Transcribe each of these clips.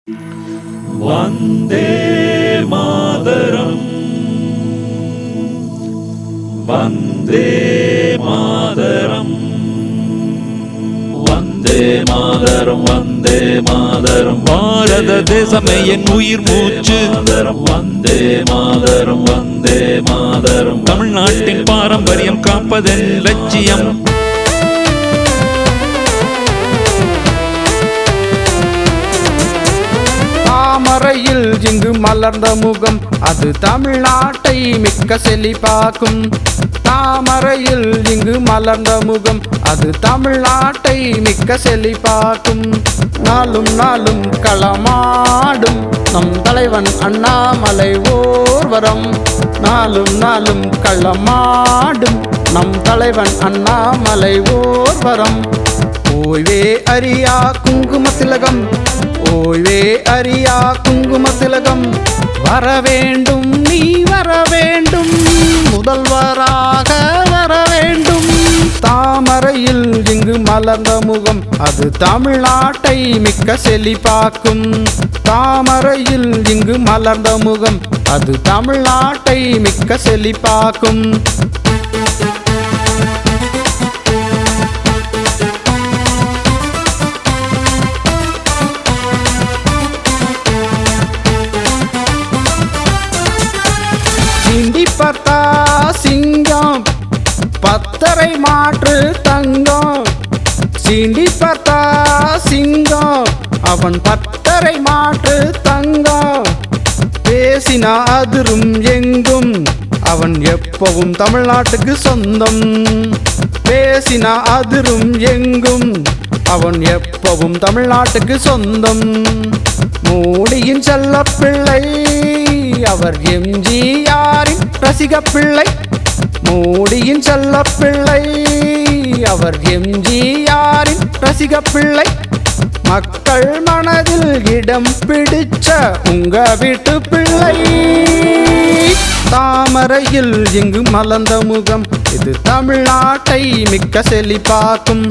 वन्दे मातरम् वन्दे मातरम् वन्दे मातरम् वन्दे मातरम् பாரத தேசமே என் உயிர் மூச்சு वन्दे मातरम् वन्दे मातरम् தமிழ்நாட்டின் பாரம்பரியம் காப்பதன் லட்சியம். தாமரையில் இங்கு மலர்ந்த முகம் அது தமிழ்நாட்டை மிக்க செழிப்பாக்கும். தாமரையில் இங்கு மலர்ந்த முகம் அது தமிழ்நாட்டை மிக்க செழிப்பாக்கும். நாளும் நாளும் களமாடும் நம் தலைவன் அண்ணாமலை ஓர்வரம். நாளும் நாளும் களமாடும் நம் தலைவன் அண்ணாமலை ஓர்வரம். ஓய்வே அறியா குங்குமத்திலகம், ஓய்வே அறியா குங்குமத்திலகம். வரவேண்டும் நீ வரவேண்டும், முதல்வராக வரவேண்டும். தாமரையில் இங்கு மலர்ந்த முகம் அது தமிழ்நாட்டை மிக்க செழிப்பாக்கும். தாமரையில் இங்கு மலர்ந்த முகம் அது தமிழ்நாட்டை மிக்க செழிப்பாக்கும். சிண்டி பார்த்தா சிங்கம், பத்தரை மாற்று தங்கம். சிண்டி பார்த்தா சிங்கம், அவன் பத்தரை மாற்று தங்கம். பேசினா அதிரும் எங்கும், அவன் எப்பவும் தமிழ்நாட்டுக்கு சொந்தம். பேசினா அதிரும் எங்கும், அவன் எப்பவும் தமிழ்நாட்டுக்கு சொந்தம். மோடியின் செல்ல பிள்ளை, அவர் எம்ஜிஆரின் ரசிக பிள்ளை. மோடியின் செல்ல பிள்ளை, அவர் எம்ஜிஆரின் ரசிக பிள்ளை. மக்கள் மனதில் இடம் பிடிச்ச உங்க வீட்டு பிள்ளை. தாமரையில் இங்கு மலர்ந்த முகம் இது தமிழ்நாட்டை மிக்க செழிப்பாக்கும்.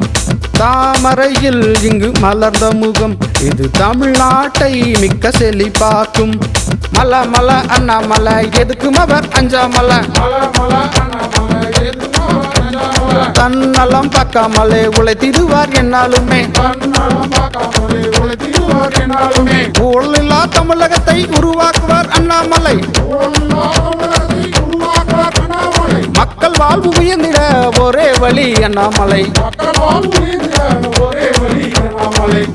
தாமரையில் இங்கு மலர்ந்த முகம் இது தமிழ்நாட்டை மிக்க செழிப்பாக்கும். மல மல அண்ணாமலை எதுக்கும் அவர் அஞ்சாமலை. தன்னலம் பார்க்காமலே உழைத்திடுவார் என்னாலுமே. ஊழலில்லா தமிழகத்தை உருவாக்குவார் அண்ணாமலை. மக்கள் வாழ்வு உயர்ந்திட ஒரே வழி Annamalai.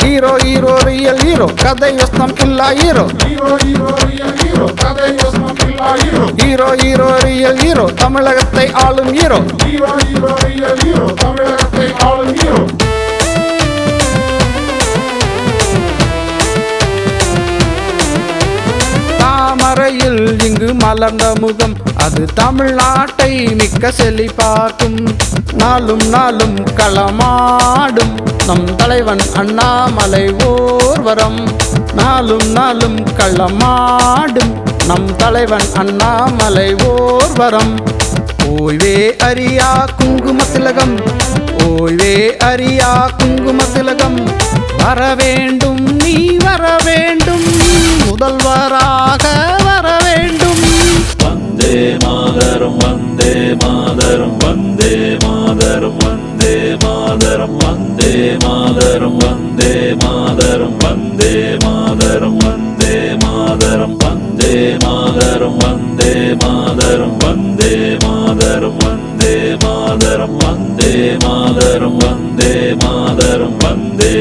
Hero hero real hero, கதை யோசனம் இல்லா hero. Hero hero real hero, தமிழகத்தை ஆளும் ஹீரோ. தாமரையில் இங்கு மலர்ந்த முகம் அது தமிழ்நாட்டை மிக்க செழிப்பாக்கும். நாளும் நாளும் களமாடும் நம் தலைவன் அண்ணாமலை ஓர்வரம். நாளும் நாளும் களமாடும் நம் தலைவன் அண்ணாமலை ஓர்வரம். ஓய்வே அறியா குங்குமத்திலகம், ஓய்வே அறியா குங்குமத்திலகம். வரவேண்டும் நீ வரவேண்டும், முதல்வராக வரவேண்டும். वन्दे मातरम् वन्दे मातरम् वन्दे मातरम् वन्दे मातरम् वन्दे मातरम् वन्दे मातरम् वन्दे मातरम् वन्दे मातरम् वन्दे मातरम् वन्दे मातरम् वन्दे मातरम् वन्दे मातरम् वन्दे मातरम् वन्दे मातरम् वन्दे